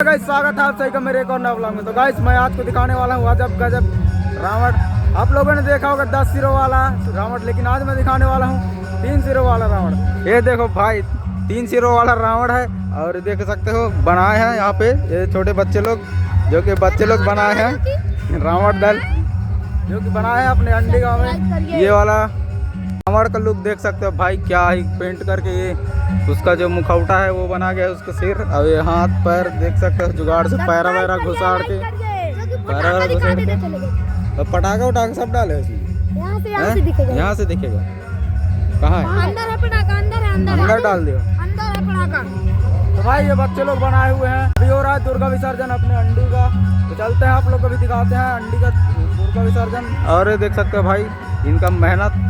Guys स्वागत है आप सही का मेरे एक और नए व्लॉग में। तो गाइस मैं आज को दिखाने वाला हूँ अजब गजब रावण। आप लोगों ने देखा होगा 10 सिरों वाला रावण, लेकिन आज मैं दिखाने वाला हूँ 3 सिरों वाला रावण। ये देखो भाई 3 सिरों वाला रावण है और देख सकते हो बनाए हैं यहाँ पे ये छोटे बच्चे लोग, जो कि बच्चे लोग बनाए हैं रावण दल, जो कि बनाए हैं अपने अंडे गाँव में। ये वाला रावण का लुक देख सकते हो भाई, क्या ही पेंट करके ये उसका जो मुखौटा है वो बना गया है, उसका सिर और ये हाथ पैर देख सकते हो जुगाड़ से पैरा वैरा घुसाड़ के पैरा वैरा घुसाड़ के तो पटाखा उठाखा सब डाले उसमें। यहाँ से दिखेगा कहाँ है? अंदर है पटाखा, अंदर डाल दियो। अंदर है पटाखा। तो भाई ये बच्चे लोग बनाए हुए हैं। अभी हो रहा है दुर्गा विसर्जन अपने अंडी का, तो चलते हैं आप लोग को भी दिखाते हैं अंडी का दुर्गा विसर्जन। और ये देख सकते हो भाई इनका मेहनत